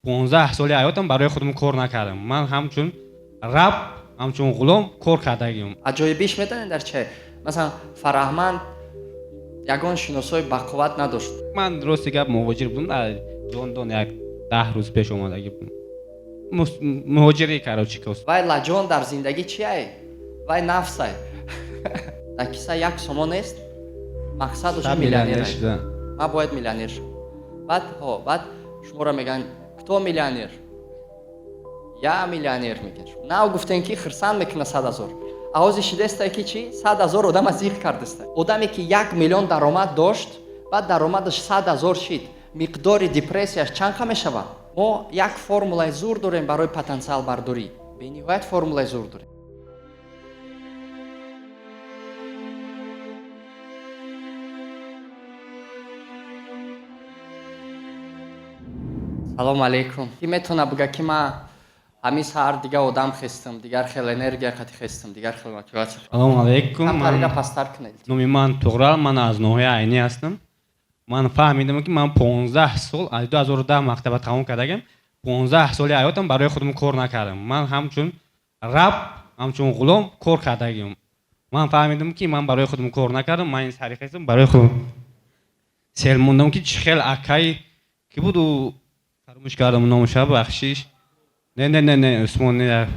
15 соли ҳаётам барои худам кор накардам. Ман ҳамчун раб, ҳамчун ғулом кор кардагим. аҷоибиш медонед дар чие? Масалан, Фараҳманд ягон шиносои бақувват надошт. Ман рости гап муҳоҷир будам, дар Лондон як 10 рӯз пеш омадаги будам. Муҳоҷири Карочикост. Вай лаҷон дар зиндагӣ чие? Вай нафсай. Дар киса як сомо нест. Мақсад уша миллионер шуд. Ма бояд миллионер шуд. Баъд шуморо меган кто миллионер? Я миллионер меган. Нав гуфтен ки хирсанд мекуна 100,000. Авози шидеста ки чи 100,000 одама зиқ кардаста. Одаме ки 1 миллион даромад дошт, баъд даромадаш 100,000 шид. Миқдори депрессияш чанд мешавад? Мо як формулаи зур дорем барои потенсиал бардорӣ. Бениҳоят формулаи зур дорем. салому алейкум. Ки метавона бига ки ман ҳамин саҳар дигар одам хестам, дигар хел энергия қати хестам, дигар хел мотиватсия. Салому алейкум. Ҳампарида пастар кунед. Номи ман Туғрал, ман аз ноҳияи Айнӣ ҳастам. Ман фаҳмидам ки ман 15 сол аз 2010 мактаба тамом кардагам. 15 соли ҳаётам барои худам кор накардам. Ман ҳамчун раб, ҳамчун ғулом кор кардагим. Ман фаҳмидам ки ман барои худам кор накардам. Ман ин сари хестам барои худам сел мондам ки чӣ хел акай ки буду фаромӯш кардам номаша бахшиш. Не, Усмон не.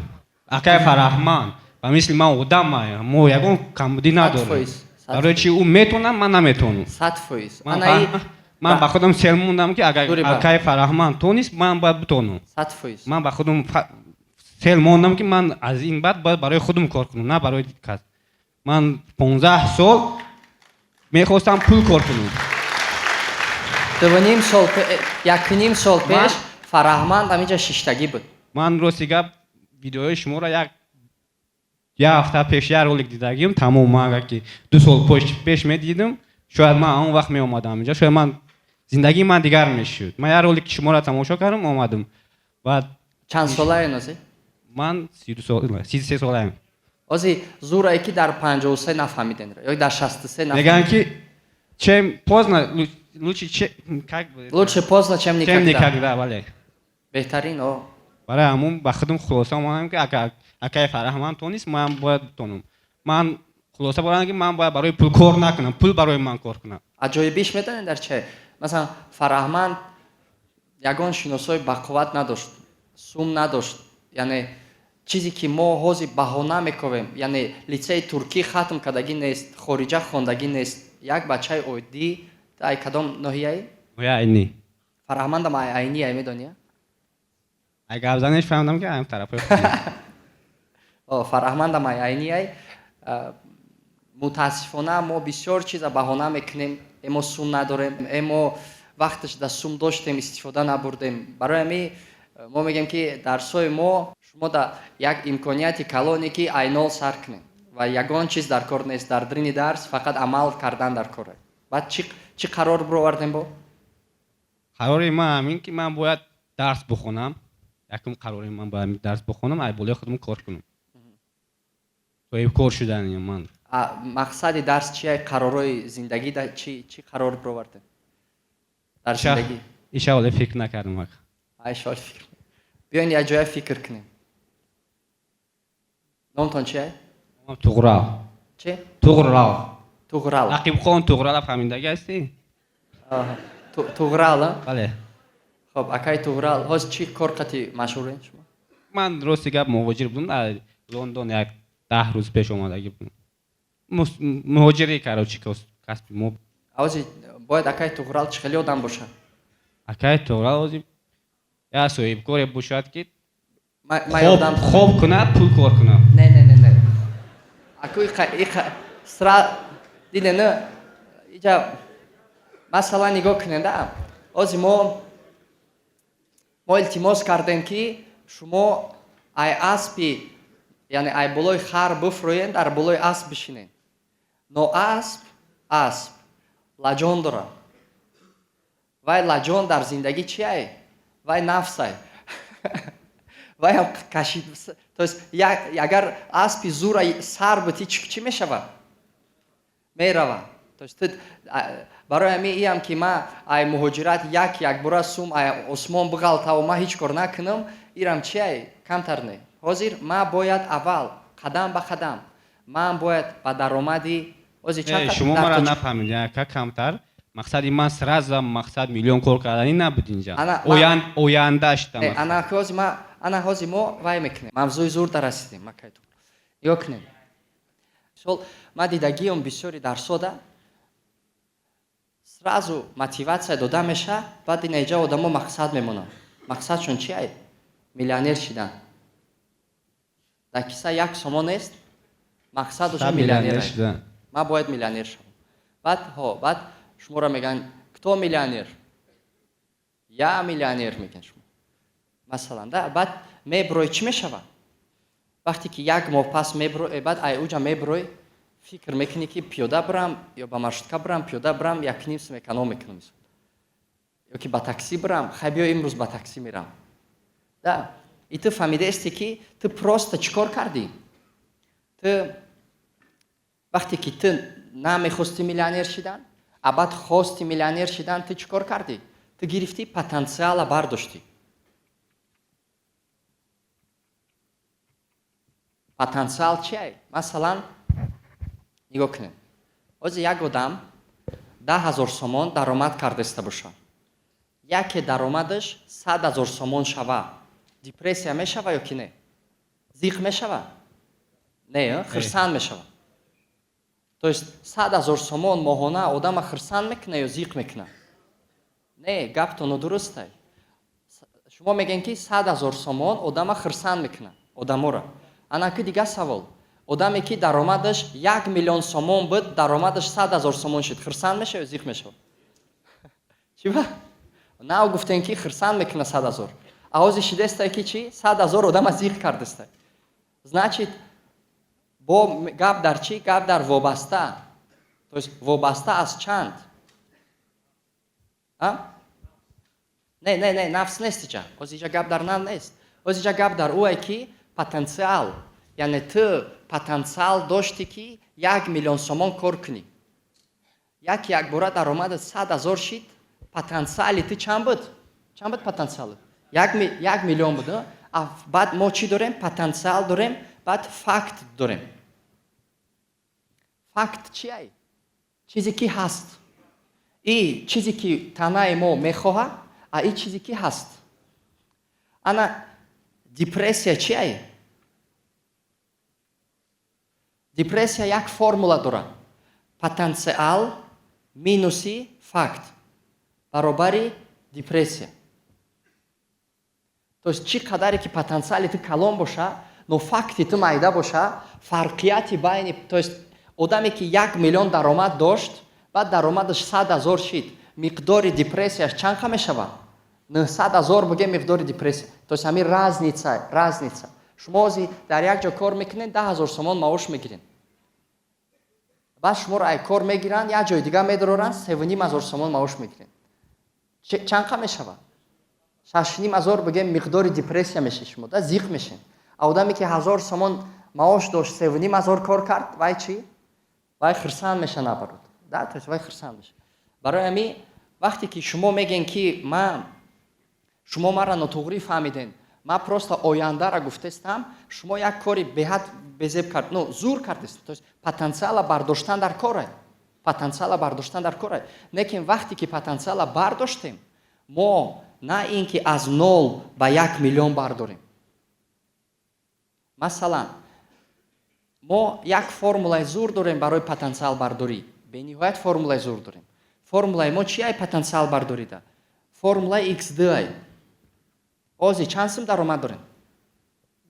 Акай Фараҳманд. Ба мисли ман одамам. Мо ягон камбудӣ надорем. барои чи ӯ метонам, ман наметонам. 100%. Ман ба худам сел мондам ки агар Акай Фараҳманд тонист, ман бояд битонам. 100%. Ман ба худам сел мондам ки ман аз ин баъд бояд барои худам кор кунам, на барои кас. Ман 15 сол мехостам пул кор кунам. 1.5 сол пеш Фараҳманд амиҷа шиштагӣ буд. Ман рости гап видеои шуморо як ҳафта пеш як ролик дидагим, тамом. Ман агар ки 2 сол пеш медидам, шояд ман он вақт меомадам инҷа, шояд ман зиндагии ман дигар мешуд. Ман як ролики шуморо тамошо кардам, омадам. Баъд чанд солаи ози? Ман 33 солаам. Ози зурае ки дар 53 нафаҳмиден ё дар 63 нафаҳмиден. Меган ки чем поздно лучше поздно, чем никогда. Бале. Беҳтарин о. Барои ҳамун ба худам хулоса монам ки Акай Фараҳманд тонист, ман бояд битонам. Ман хулоса барам ки ман бояд барои пул кор накунам, пул барои ман кор кунад. Аҷоибиш медонед дар чие? Масалан, Фараҳманд ягон шиносои бақувват надошт, сум надошт. Яъне чизе ки мо ҳозир баҳона мекунем, яъне лицеи туркӣ хатм кардагӣ нест, хориҷа хондагӣ нест. Як бачаи оддӣ ай кадом ноҳияи? Ноҳияи Айнӣ. Фараҳмандам Айнӣ медонӣ? Ай гап занеш фаҳмидам ки ам тарафи. Фараҳмандам Айнӣ. Мутаассифона мо бисёр чиза баҳона мекунем. Мо сум надорем, мо вақташ да сум доштем, истифода набурдем. Барои ҳамин мо мегем ки дарсои мо шумо да як имконияти калоне ки айнол сар кунем ва ягон чиз дар кор нест. Дар дарини дарс фақат амал кардан дар кор. Баъд чӣ қарор бировардем бо? Қарори ман ҳамин ки ман бояд дарс бихонам. Якум қарори ман бояд дарс бихонам, ай болои худам кор кунам. соҳиби кор шудани ман. Мақсади дарс чие? Қаророи зиндагӣ да чӣ қарор бировардем? Дар зиндагӣ. Ишавале фикр накардам вақт. Ишавале фикр. Биёин як ҷоя фикр кунем. Номтон чие? Туғрал. Чи? Туғрал. Рақибхон Туғрал фаҳмидагӣ ҳастӣ? Туғрал? Бале. Хоб, акай Туғрал, ҳоз чӣ кор қати машҳурен шумо? Ман рости гап муҳоҷир будам, дар Лондон як 10 рӯз пеш омадаги будам. Муҳоҷири Карочикост, касби мо. Авози бояд акай Туғрал чӣ хеле одам бошад? Акай Туғрал ози як соҳибкоре бошад ки хоб кунад, пул кор кунад. Не. Акои сра дидена иҷа масала нигоҳ кунеда. Ози мо илтимос кардем ки шумо ай аспи, яъне ай болои хар бифроен, дар болои асп бишинен. Но асп лаҷон дорад. Вай лаҷон дар зиндагӣ чие? Вай нафсай. Вай ҳам кашид. То есть агар аспи зура сар бити чӣ мешавад? Меравад. То есть ты барои ами иам ки ма ай муҳоҷират як бора сум ай осмон биғалтаву ма ҳеҷ кор накунам ирам чи ай камтар не ҳозир ма бояд аввал қадам ба қадам ман бояд ба даромади ҳозир чанд шумо мара нафаҳмидед яка камтар мақсади ман сразу мақсад миллион кор кардани набуд инҷа ояндаашта ана ҳозир мо вай мекунем мавзӯи зурда расидем макайто ё кунем сол ма дидагиём бисёри дарсода сразу мотивация дода меша баъд ин инҷа одамо мақсад мемонанд мақсадшон чи ай миллионер шидан дар киса як сомон нест мақсад уша миллионер шидан ма бояд миллионер шавам баъд шуморо меган кто миллионер я миллионер меган шумо масалан да баъд меброи чӣ мешавад вақте ки як моҳ пас меброи баъд ай уҷа меброи фикр мекунӣ ки пиёда бирам ё ба маршрутка бирам пиёда бирам 1.5 сум эконом мекунам ё ки ба такси бирам хай биё имрӯз ба такси мирам да и ту фаҳмидаисте ки ту просто чӣ кор кардӣ ту вақте ки ту намехости миллионер шидан а баъд хости миллионер шидан ту чӣ кор кардӣ ту гирифтӣ потенсиала бардоштӣ потенсиал чи ай масалан нигоҳ кунед ҳозир як одам 10,000 сомон даромад кардаиста бошад яке даромадаш 100,000 сомон шава депрессия мешава ё ки не зиқ мешава не хирсанд мешава то есть 100,000 сомон моҳона одама хирсанд мекуна ё зиқ мекуна не гапто нодуруст ай шумо мегӯед ки 100,000 сомон одама хирсанд мекуна одамора ана ки дигар савол одаме ки даромадаш 1 миллион сомон буд даромадаш 100,000 сомон шуд хирсанд мешава ё зиқ мешава чӣ ба нав гуфтем ки хирсанд мекуна 100,000 а ҳозир шидестай ки чӣ 100,000 одама зиқ кардастай значит бо гап дар чӣ гап дар вобаста то есть вобаста аз чанд не нафс нест иҷа ҳозир иҷа гап дар нафс нест ҳозир иҷа гап дар ӯе ки потенсиал яъне ту потенсиал доштӣ ки 1 миллион сомон кор кунӣ як бора даромадат 100,000 шид потенсиали ту чанд буд потенсиали 1 миллион буд баъд мо чӣ дорем потенсиал дорем баъд факт дорем факт чи ай чизе ки ҳаст и чизе ки танаи мо мехоҳад а и чизе ки ҳаст ана депрессия чи ай депрессия як формула дорад потенсиал минуси факт баробари депрессия то есть чӣ қадаре ки потенсиали ту калон боша но факти ту майда боша фарқияти байни то есть одаме ки 1 миллион даромад дошт баъд даромадаш 100,000 шид миқдори депрессияш чанқа мешавад 900,000 буге миқдори депрессия то есть ҳамин разница шумо ҳозир дар як ҷо кор мекунед 10,000 сомон маош мегиред баъд шуморо ай кор мегиранд як ҷои дигар медороранд 7,500 сомон маош мегиред чанқа мешавад 6,500 буге миқдори депрессия мешед шумо да зиқ мешед а одаме ки 1000 сомон маош дошт 7,500 кор кард вай чӣ вай хирсанд меша набарод да то есть вай хирсанд меша барои ҳамин вақте ки шумо мегӯед ки шумо мара нотуғрӣ фаҳмиден ман просто ояндара гуфтестам шумо як кори беҳад безеб кард зур кардест то есть потенсиала бардоштан дар кор ай лекин вақте ки потенсиала бардоштем мо на ин ки аз 0 ба 1 миллион бардорем масалан мо як формулаи зур дорем барои потенсиал бардорӣ бениҳоят формулаи зур дорем формулаи мо чи ай потенсиал бардорида формулаи xd ай ҳозир чанд сум даромад дорем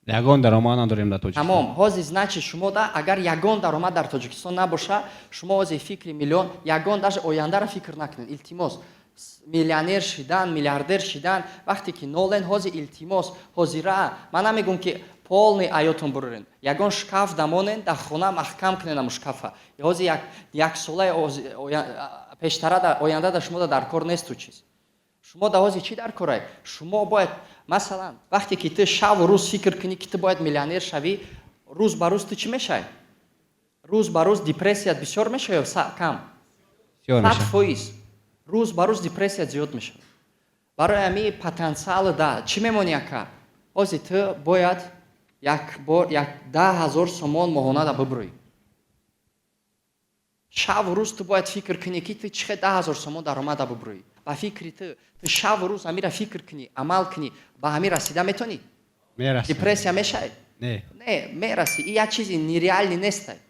ягон даромад надорем дар тоҷикистон тамом ҳозир значит шумо да агар ягон даромад дар тоҷикистон набоша шумо ҳозир фикри миллион ягон даже ояндара фикр накунед илтимос миллионер шидан миллиардер шидан вақте ки нолен ҳозир илтимос ҳозира ман намегӯям ки полный аётон бурорен ягон шкаф дамонен дар хона маҳкам кунен аму шкафа ҳозир як сола пештара дар оянда дар шумо дар кор несту чиз шумо да ҳозир чӣ дар корай шумо бояд масалан вақте ки ту шаву рӯз фикр кунӣ ки ту бояд миллионер шавӣ рӯз ба рӯз ту чӣ мешавӣ рӯз ба рӯз депрессият бисёр мешавад ё кам زیاد میشه 100% روز به روز депрессия زیاد میشه. برای همین پتانسیل دا چی میمونی که اوزی تو باید یک بار 10,000 سومون ماهانه دا ببری. شب و روز تو باید فکر کنی که تو چقدر 10,000 سومون درآمد دا ببری. با فکری تو شب و روز همین را فکر کنی، عمل کنی، با همین رسیده میتونی. میرسه депрессия میشه؟ نه نه میرسی. این یک چیزی نیریالی نیست.